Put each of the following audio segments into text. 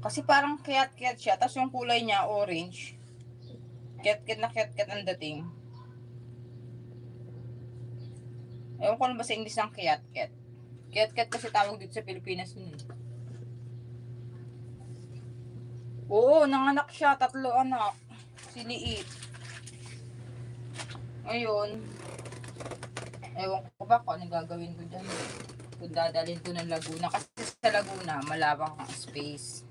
Kasi parang kiyat-kiyat siya. Tapos yung kulay niya, orange. Kiyat-kiyat na kiyat-kiyat ang dating. Ewan ko na ba sa English ng kiyat-kiyat. Kiyat-kiyat kasi tawag dito sa Pilipinas nun. Oo, nanganak siya. 3 anak. Siliit. Ngayon, ewan ko ba kung anong gagawin ko dyan. Kung dadalhin ko ng Laguna. Kasi sa Laguna, malawak ang space.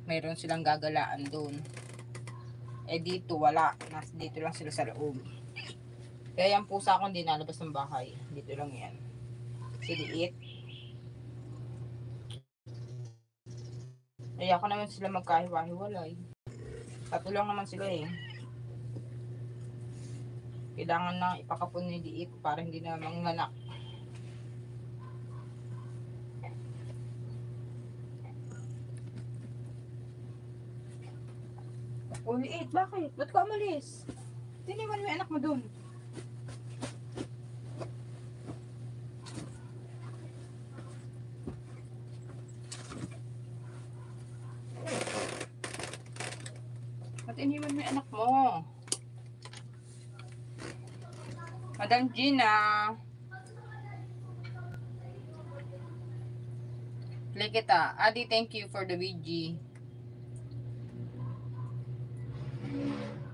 Mayroon silang gagalaan doon. Eh dito, wala. Dito lang sila sa loob. Kaya yung pusa ko hindi nalabas ng bahay. Dito lang yan. Siliit. Kaya ako naman sila magkahiwa-hiwalay. 3 lang naman sila eh. Kailangan na ipakapon ni liit para hindi na manganak. Oh, liit, bakit? Ba't ka umalis? Tiniwan mo yung anak mo dun. Ba't iniwan mo yung anak mo? Madam Gina. Play kita. Adi, thank you for the VG.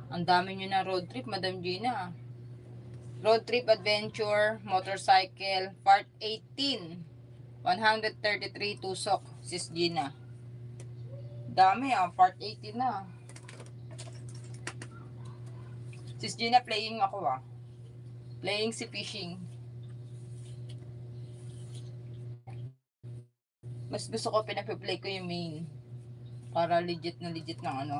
Ang dami nyo na road trip, Madam Gina. Road trip adventure, motorcycle, part 18. 133 tusok, Sis Gina. Dami part 18 na. Sis Gina, playing ako Playing si fishing. Mas gusto ko pinag-play ko yung main. Para legit ng ano.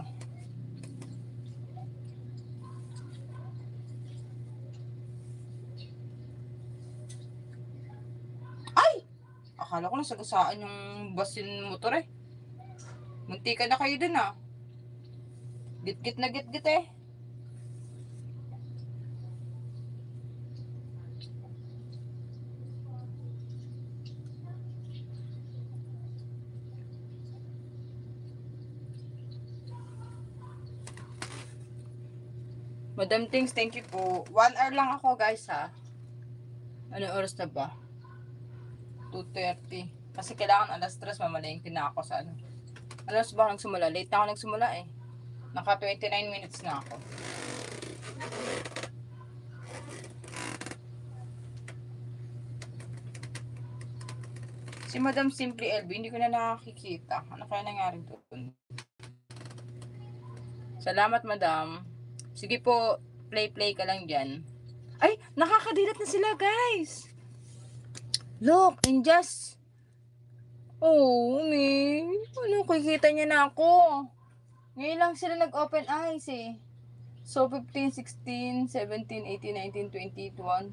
Ay! Akala ko nasagasaan yung basin motor eh. Munti ka na kayo dun Git-git na git-git eh. Madam Things, thank you po. 1 hour lang ako guys Ano oras na ba? 2:30. Kasi kailangan alas 3 mamalengke na ako sa ano. Alas ba ako nagsimula? Late na ako nagsimula eh. Naka 29 minutes na ako. Si Madam Simply LB, hindi ko na nakakikita. Ano kaya nangyari doon? Salamat, Madam. Sige po, play ka lang dyan. Ay, nakakadilat na sila, guys. Look, and just... Oh, me. Ano, kikita niya na ako. Ngayon lang sila nag-open eyes eh. So, 15, 16, 17, 18, 19, 20, 21,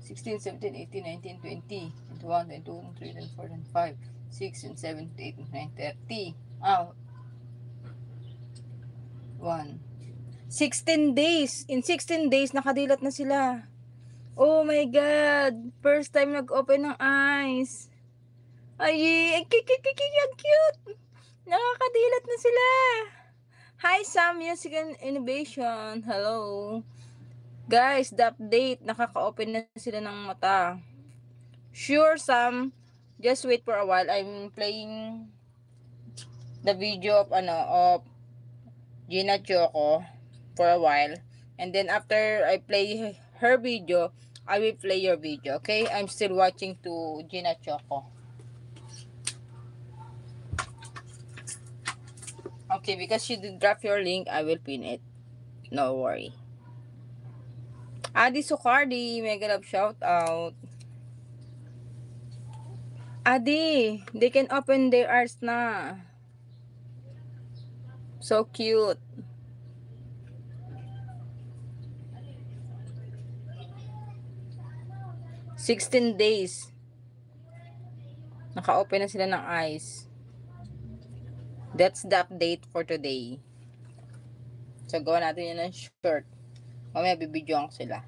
16, 17, 18, 19, 20, 21, 22, 23, 24, 25, 6, 7, 8, 9, 30. 1. 16 days. In 16 days, nakadilat na sila. Oh my God. First time nag-open ng eyes. Ay, ang cute. Nakakadilat na sila. Hi, Sam Music and Innovation. Hello. Guys, the update. Nakaka-open na sila ng mata. Sure, Sam. Just wait for a while. I'm playing the video of Gina Choco for a while, and then after I play her video, I will play your video. Okay, I'm still watching to Gina Choco. Okay, because you did drop your link, I will pin it. No worry. Adi Sukardi, mega love shout out. Adi, they can open their eyes na. So cute. "16 days. Naka-open na sila ng eyes. That's the update for today. So, gawa natin yun ng short. Mamaya bibidyoan ko sila.